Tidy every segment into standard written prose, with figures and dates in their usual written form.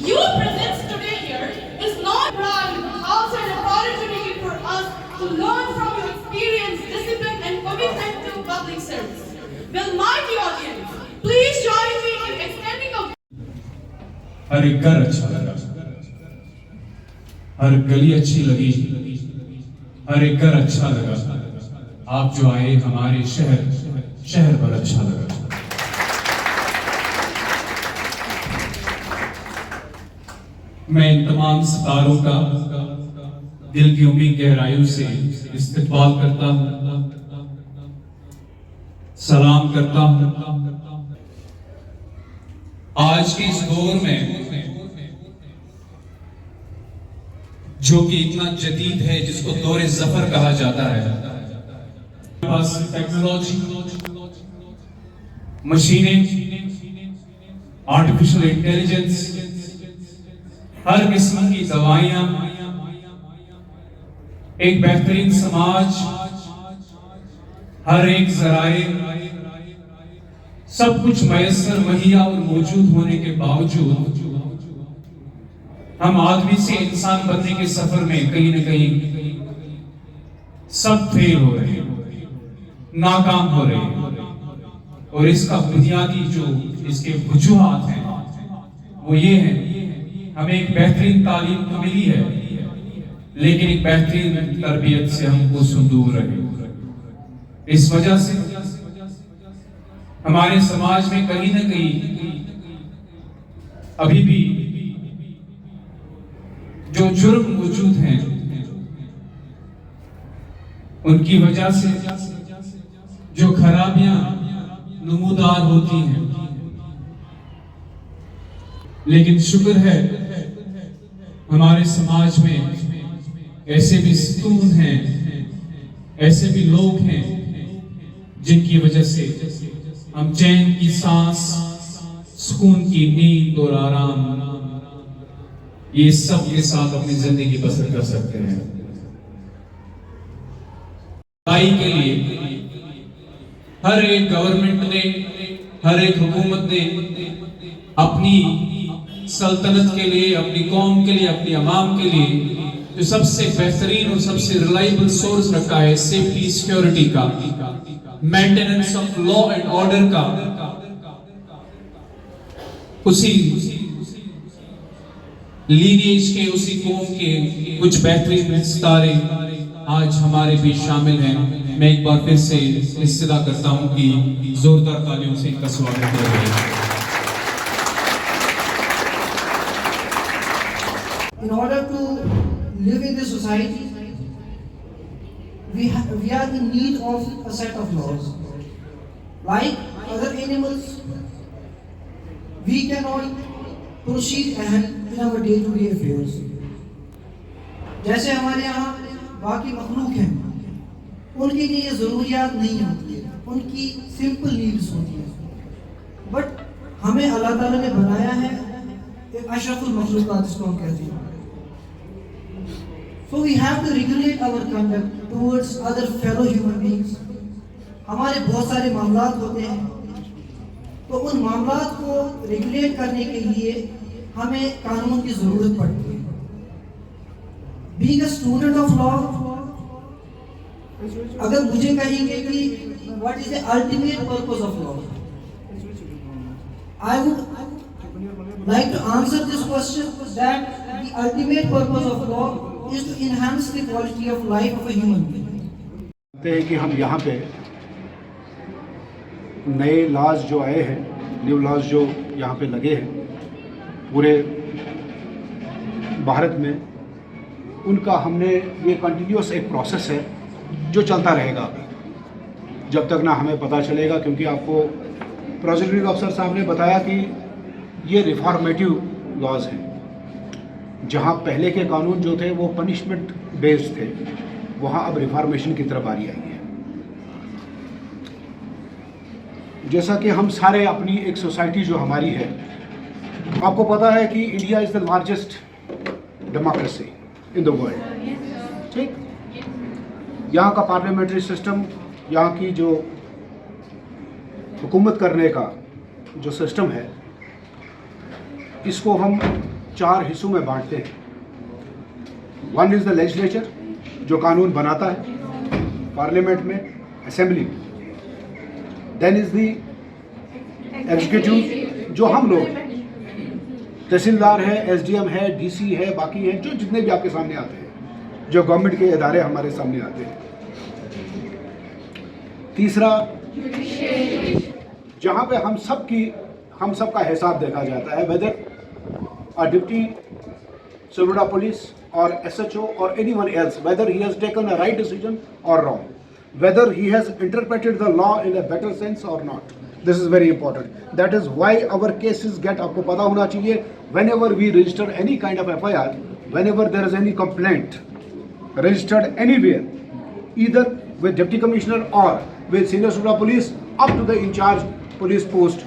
Your presence today here is not pride, but also an opportunity for us to learn from your experience, discipline, and commitment to public service. Well, mighty audience, please join me in extending a हर एक घर अच्छा लगा, हर गली अच्छी लगी, हर एक घर अच्छा लगा। आप जो आए हमारे शहर पर अच्छा लगा। मैं इन तमाम सितारों का दिल की उम्मीद गहराइयों से इस्तकबाल करता हूँ, सलाम करता हूँ। आज के इस दौर में जो कि इतना जदीद है, जिसको दौरे ज़फर कहा जाता है, पास टेक्नोलॉजी, मशीनें, आर्टिफिशियल इंटेलिजेंस, हर किस्म की दवाइयां, एक बेहतरीन समाज, हर एक जराए, सब कुछ मयसर मुहैया और मौजूद होने के बावजूद हम आदमी से इंसान बनने के सफर में कहीं न कहीं सब फेल हो रहे हैं, नाकाम हो रहे हैं। और इसका बुनियादी जो इसके वजूहात हैं वो ये है, हमें एक बेहतरीन तालीम तो मिली है, लेकिन एक बेहतरीन तरबियत से हम उससे दूर रहे। इस वजह से हमारे समाज में कहीं न कहीं अभी भी जो जुर्म मौजूद हैं, उनकी वजह से जो खराबियां नमूदार होती हैं। लेकिन शुक्र है हमारे समाज में ऐसे भी सुकून हैं, ऐसे भी लोग हैं जिनकी वजह से हम चैन की सांस, सुकून की नींद और आराम, ये सब के साथ अपनी जिंदगी बसर कर सकते हैं। भलाई के लिए हर एक गवर्नमेंट ने, हर एक हुकूमत ने अपनी सल्तनत के लिए, अपनी कौम के लिए, अपनी अवाम के लिए जो सबसे बेहतरीन और सबसे रिलायबल सोर्स रखा है सेफ्टी सिक्योरिटी का, maintenance of law and order का, उसी लीनिएज के, उसी कौम के कुछ बेहतरीन सितारे आज हमारे बीच शामिल हैं। मैं एक बार फिर से इस्तदा करता हूं कि जोरदार तालियों से इनका स्वागत किया जाए। In order to live in this society, we are in need of a set of laws. Like other animals, we cannot proceed ahead in our day-to-day affairs. जैसे हमारे यहाँ बाकी मखलूक हैं, उनके लिए ये ज़रूरियात नहीं होती है, उनकी सिंपल नीड्स होती है। बट हमें अल्लाह ताला ने बनाया है एक अशरफुल मखलूक़ात, जिसको हम कहते हैं। So we have to regulate our conduct towards other fellow human beings. हमारे बहुत सारे मामलात होते हैं, तो उन मामलात को रेगुलेट करने के लिए हमें कानून की ज़रूरत पड़ती है। Being a student of law, अगर मुझे कहेंगे कि what is the ultimate purpose of law, I would like to answer this question that the ultimate purpose of law is to enhance the quality of life of a human being. हैं कि हम यहाँ पे नए laws जो आए हैं, new laws जो यहाँ पे लगे हैं पूरे भारत में, उनका हमने ये कंटिन्यूस एक प्रोसेस है जो चलता रहेगा जब तक ना हमें पता चलेगा। क्योंकि आपको प्रोसिक्यूटिंग अफसर साहब ने बताया कि ये रिफॉर्मेटिव लॉज हैं, जहाँ पहले के कानून जो थे वो पनिशमेंट बेस्ड थे, वहाँ अब रिफॉर्मेशन की तरफ आ रही है। जैसा कि हम सारे अपनी एक सोसाइटी जो हमारी है, आपको पता है कि India is the largest democracy in the world, ठीक। यहाँ का पार्लियामेंट्री सिस्टम, यहाँ की जो हुकूमत करने का जो सिस्टम है, इसको हम 4 हिस्सों में बांटते हैं। वन इज़ द लेजिस्लेचर, जो कानून बनाता है पार्लियामेंट में, assembly. Then is the executive, जो हम लोग, तहसीलदार है, एसडीएम है, डीसी है, बाकी हैं, जो जितने भी आपके सामने आते हैं, जो गवर्नमेंट के इदारे हमारे सामने आते हैं। तीसरा, जहाँ पे हम सब का हिसाब देखा जाता है, whether a deputy subedar police और एसएचओ और anyone else, whether he has taken a right decision और wrong, whether he has interpreted the law in a better sense और not. This is very important. That is why our cases get, आपको पता होना चाहिए, whenever we register any kind of FIR, whenever there is any complaint registered anywhere, either with Deputy Commissioner or with Senior Superior Police up to the in charge police post,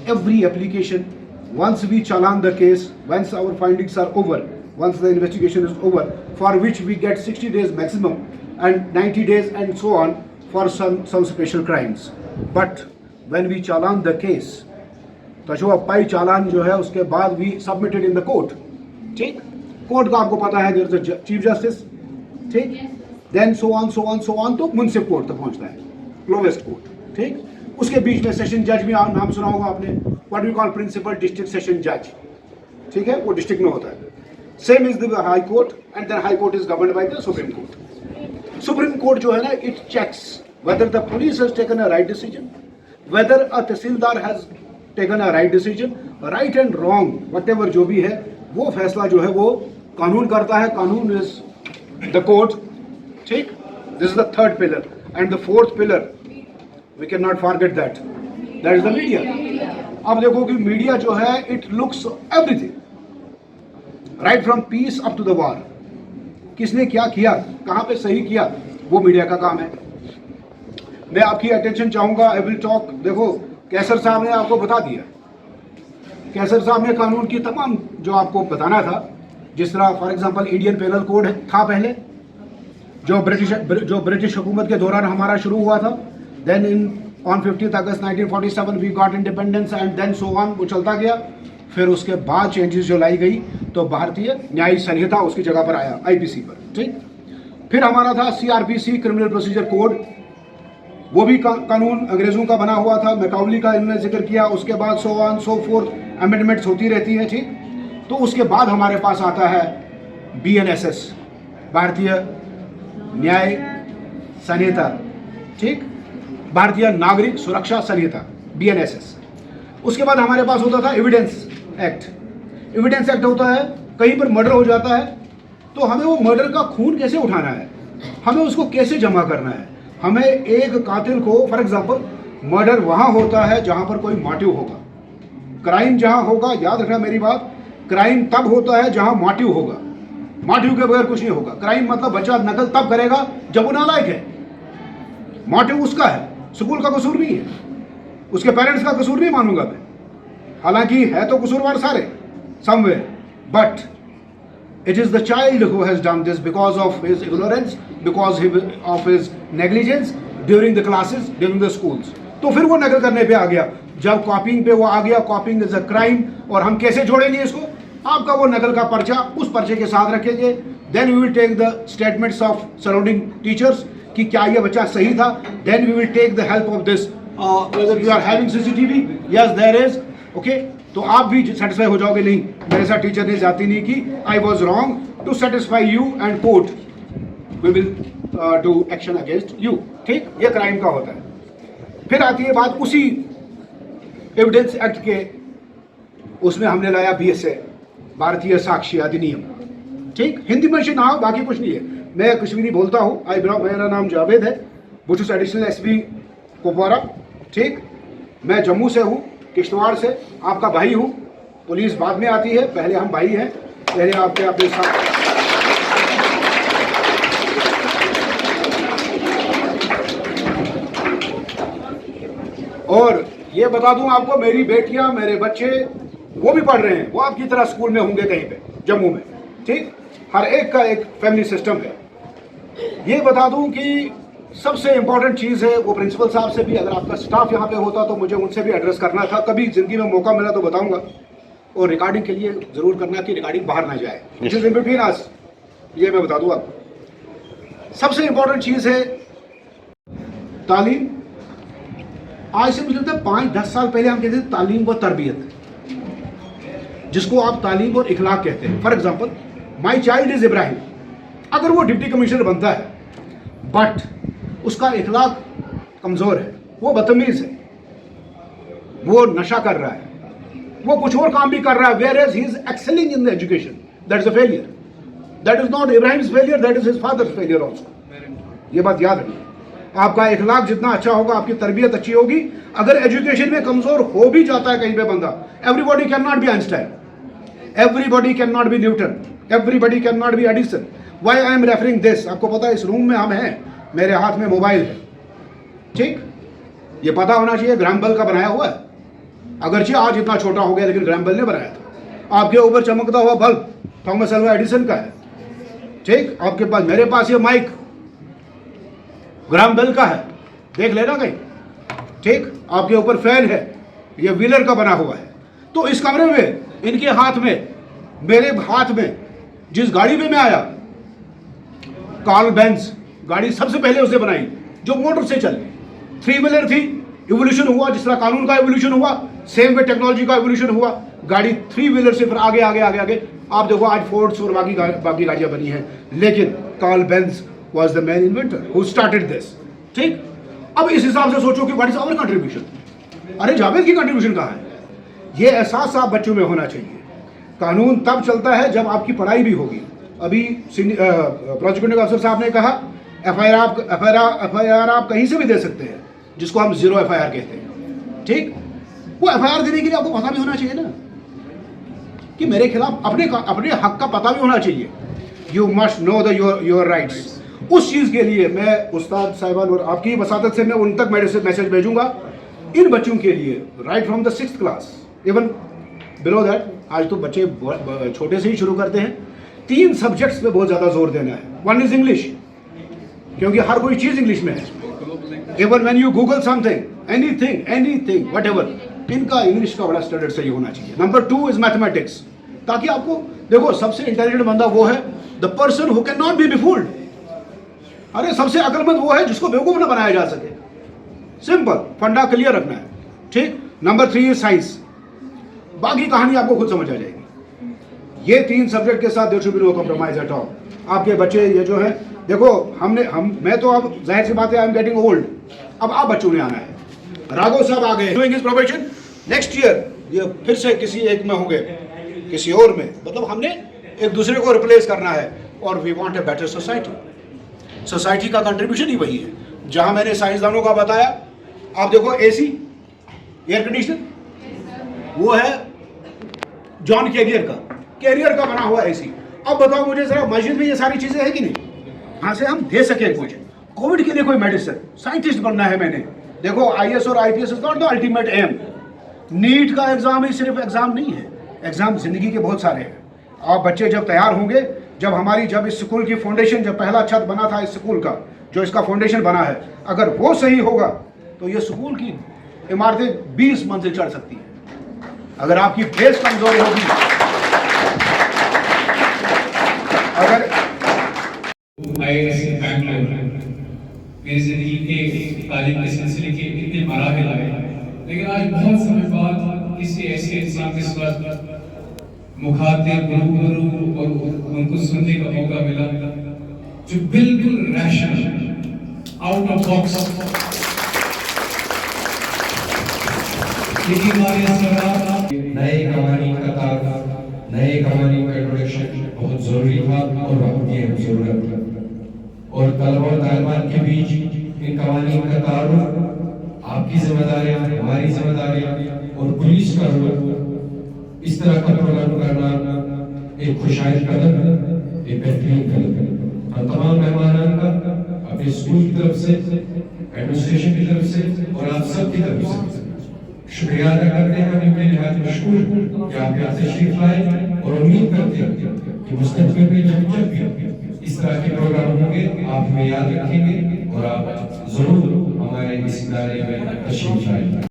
every application, once we challan the case, once our findings are over, once the investigation is over, for which we get 60 days maximum and 90 days and so on for some special crimes. But when we challan the case, तो जो अपाई चालान जो है उसके बाद we submitted in the court, ठीक। Court का आपको पता है, there is a chief justice, ठीक। then so on तो मुंसिफ कोर्ट तक पहुंचता है, लोवेस्ट कोर्ट, ठीक। उसके बीच में सेशन जज भी नाम सुना होगा आपने, what we call principal district session जज, ठीक है, वो डिस्ट्रिक्ट में होता है। Same is the high court and then high court is governed by the supreme court. Supreme court जो है ना, it checks whether the police has taken a right decision, whether a tehsildar has taken a right decision, right and wrong, whatever जो भी है, वो फैसला जो है वो कानून करता है, कानून is the court, ठीक। This is the third pillar and the fourth pillar, we cannot forget that is the media. अब देखो कि मीडिया जो है, it looks everything, right from peace up to the war, किसने क्या किया, कहाँ पे सही किया, वो मीडिया का काम है। मैं आपकी अटेंशन चाहूंगा, आई विल टॉक। देखो, कैसर साहब ने आपको बता दिया, कैसर साहब ने कानून की तमाम जो आपको बताना था, जिस तरह for example Indian penal code था पहले, जो ब्रिटिश हुकूमत के दौरान हमारा शुरू हुआ था। Then on 15 August 1947 we got independence and then so on, वो चलता गया। फिर उसके बाद चेंजेस जो लाई गई, तो भारतीय न्यायिक संहिता उसकी जगह पर आया, आईपीसी पर, ठीक। फिर हमारा था सीआरपीसी, क्रिमिनल प्रोसीजर कोड, वो भी कानून अंग्रेजों का बना हुआ था, मैकाउली का इन्होंने जिक्र किया। उसके बाद so on so fourth amendments होती रहती हैं, ठीक। तो उसके बाद हमारे पास आता है BNSS, भारतीय न्याय संहिता, ठीक, भारतीय नागरिक सुरक्षा संहिता, BNSS। उसके बाद हमारे पास होता था एविडेंस एक्ट। एविडेंस एक्ट होता है, कहीं पर मर्डर हो जाता है, तो हमें वो मर्डर का खून कैसे उठाना है, हमें उसको कैसे जमा करना है। हमें एक कातिल को, फॉर एग्जांपल, मर्डर वहां होता है जहां पर कोई मोटिव होगा। क्राइम जहां होगा, याद रखना मेरी बात, क्राइम तब होता है जहां मोटिव होगा, मोटिव के बगैर कुछ नहीं होगा। क्राइम मतलब बच्चा नकल तब करेगा जब वो नालायक है, मोटिव उसका है, स्कूल का कसूर नहीं है, उसके पेरेंट्स का कसूर नहीं मानूंगा मैं, हालांकि है तो कसूरवार सारे somewhere, but it is the child who has done this because of his ignorance, because of his negligence during the classes, during the schools. तो फिर वो नकल करने पे आ गया। जब कॉपिंग पे वो आ गया, कॉपिंग इज अ क्राइम, और हम कैसे जोड़ेंगे इसको, आपका वो नकल का पर्चा उस पर्चे के साथ रखेंगे। Then we will take the statements of surrounding teachers कि क्या ये बच्चा सही था। Then we will take the help of this, whether you are having CCTV, yes there is, okay. तो आप भी सेटिस्फाई हो जाओगे, नहीं मेरे साथ टीचर ने जाती नहीं की, I was wrong, to satisfy you and court we will do action against you, ठीक। ये क्राइम का होता है। फिर आती है बात उसी एविडेंस एक्ट के, उसमें हमने लाया BSA, भारतीय साक्ष्य अधिनियम, ठीक। हिंदी में से ना हो, बाकी कुछ नहीं है, मैं कश्मीरी बोलता हूँ। मेरा नाम जावेद है, बुशुस एडिशनल SP कुपवारा, ठीक। मैं जम्मू से हूँ, किश्तवाड़ से, आपका भाई हूँ। पुलिस बाद में आती है, पहले हम भाई हैं, पहले आपके अपने साथ। और ये बता दूं आपको, मेरी बेटियां, मेरे बच्चे वो भी पढ़ रहे हैं, वो आपकी तरह स्कूल में होंगे कहीं पे जम्मू में, ठीक। हर एक का एक फैमिली सिस्टम है। ये बता दूं कि सबसे इंपॉर्टेंट चीज़ है, वो प्रिंसिपल साहब से भी, अगर आपका स्टाफ यहाँ पे होता तो मुझे उनसे भी एड्रेस करना था, कभी ज़िंदगी में मौका मिला तो बताऊंगा। और रिकॉर्डिंग के लिए ज़रूर करना कि रिकॉर्डिंग बाहर ना जाए, जिस इन बिटवीन अस, ये मैं बता दूँ आपको। सबसे इंपॉर्टेंट चीज़ है तालीम। आज से मुझे लगता है 5-10 साल पहले हम कहते थे तालीम व तरबियत, जिसको आप तालीम और इखलाक कहते हैं। For example, my child is Ibrahim, अगर वो डिप्टी कमिश्नर बनता है बट उसका इखलाक कमज़ोर है, वो बदतमीज़ है, वो नशा कर रहा है, वो कुछ और काम भी कर रहा है, where as he is excelling in the education, that is a failure. That is not Ibrahim's failure, that is his father's failure also. ये बात याद रखिए। आपका इखलाक जितना अच्छा होगा, आपकी तरबियत अच्छी होगी। अगर एजुकेशन में कमज़ोर हो भी जाता है कहीं पे बंदा, everybody can not be Einstein, everybody can not be Newton, everybody can not be Edison. Why I am referring this, आपको पता है इस रूम में हम हैं, मेरे हाथ में मोबाइल है, ठीक। ये पता होना चाहिए ग्राम बेल का बनाया हुआ है, अगरचे आज इतना छोटा हो गया लेकिन ग्राम बेल ने बनाया था। आपके ऊपर चमकता हुआ बल्ब थॉमस अल्वा एडिसन का है, ठीक। आपके पास, मेरे पास ये माइक ग्राम बेल का है, देख लेना कहीं, ठीक। आपके ऊपर फैन है, ये व्हीलर का बना हुआ है। तो इस कमरे में, इनके हाथ में, मेरे हाथ में, जिस गाड़ी में मैं आया, कार्ल बेंज गाड़ी सबसे पहले उसने बनाई, जो मोटर से चली, 3 व्हीलर थी। इवोल्यूशन हुआ, जिस तरह कानून का इवोल्यूशन हुआ, सेम वे टेक्नोलॉजी का इवोल्यूशन हुआ। गाड़ी 3 व्हीलर से फिर आगे आगे आगे आगे, आप देखो आज फोर्ड्स और बाकी गाड़ियां बनी हैं, लेकिन Karl Benz was the main inventor who started this, ठीक। अब इस हिसाब से सोचो कि व्हाट इज आवर कंट्रीब्यूशन। अरे जावेद की कंट्रीब्यूशन कहाँ है? ये एहसास आप बच्चों में होना चाहिए। कानून तब चलता है जब आपकी पढ़ाई भी होगी। अभी प्रोसिक्यूटिंग अफसर साहब ने कहा एफआईआर आप कहीं से भी दे सकते हैं, जिसको हम 0 एफआईआर कहते हैं, ठीक। वो एफआईआर देने के लिए आपको पता भी होना चाहिए ना कि मेरे खिलाफ अपने हक का पता भी होना चाहिए। You must know the your rights. उस चीज़ के लिए मैं उस्ताद साहिबान और आपकी वसादत से मैं उन तक मैसेज भेजूंगा, इन बच्चों के लिए, right from the 6th class, even below that. आज तो बच्चे छोटे से ही शुरू करते हैं। 3 सब्जेक्ट्स पे बहुत ज़्यादा जोर देना है। 1 इज इंग्लिश, क्योंकि हर कोई चीज़ इंग्लिश में है। Even when you Google something, anything whatever, इनका इंग्लिश का बड़ा स्टैंडर्ड सही होना चाहिए। नंबर 2 इज मैथमेटिक्स, ताकि आपको देखो, सबसे इंटेलिजेंट बंदा वो है the person who can not be befooled. अरे सबसे अक्लमंद वो है जिसको बेवकूफ ना बनाया जा सके। सिंपल, फंडा क्लियर रखना है, ठीक। नंबर 3 इज साइंस, बाकी कहानी आपको खुद समझ आ जाएगी। ये 3 सब्जेक्ट के साथ there should be no compromise at all. आपके बच्चे ये जो है, देखो मैं तो अब जाहिर सी बात है, आई एम गेटिंग ओल्ड, अब आप बच्चों ने आना है। राघव साहब आ गए, doing his profession, next year ये फिर से किसी एक में होंगे, किसी और में, मतलब हमने एक दूसरे को रिप्लेस करना है। और we want a better society. Society का कंट्रीब्यूशन ही वही है। जहां मैंने साइंसदानों का बताया, आप देखो एसी, एयर कंडीशनर, वो है जॉन कैरियर का बना हुआ एसी। अब बताओ मुझे जरा, मस्जिद में ये सारी चीजें हैं कि नहीं? हाँ से हम दे सके कुछ। कोविड के लिए कोई मेडिसिन, साइंटिस्ट बनना है मैंने। देखो आईएएस और IPS is not the ultimate aim. NEET का एग्जाम ही सिर्फ एग्जाम नहीं है, एग्जाम जिंदगी के बहुत सारे हैं। आप बच्चे जब तैयार होंगे, जब इस स्कूल की फाउंडेशन, जब पहला छत बना था इस स्कूल का, जो इसका फाउंडेशन बना है, अगर वो सही होगा तो ये स्कूल की इमारतें 20 मंजिल चढ़ सकती हैं। अगर आपकी बेस कमजोर होगी, अगर मेरी जिंदगी के तालीम के सिलसिले के इतने मराहिल आए, लेकिन आज बहुत समय बाद किसी ऐसे इंसान के साथ मुखातिब रूबरू और उनको सुनने का मौका मिला जो बिल्कुल रैशनल, आउट ऑफ बॉक्स, नए कवानीन का तारुफ, नए कवानीन का इंट्रोडक्शन बहुत जरूरी था और वक्त की अहम जरूरत है। और तलबा और तालिबात के बीच इन कवानीन का तारुफ, आपकी जिम्मेदारियां, हमारी जिम्मेदारियां और पुलिस का रोल, इस तरह का प्रोग्राम करना एक खुशाइद कदम है, एक बेहतरीन कदम है। और तमाम मेहमानान का अपने स्कूल की तरफ से, एडमिनिस्ट्रेशन की तरफ से और आप सब की तरफ से शुक्रिया अदा करते हैं। हम इनके निहायत मशकूर कि आप यहाँ तशरीफ लाए और उम्मीद करते हैं कि मुस्तकबिल में जब भी इस तरह के प्रोग्राम होंगे आप हमें याद रखेंगे और आप जरूर हमारे इस इदारे में तशरीफ लाएं।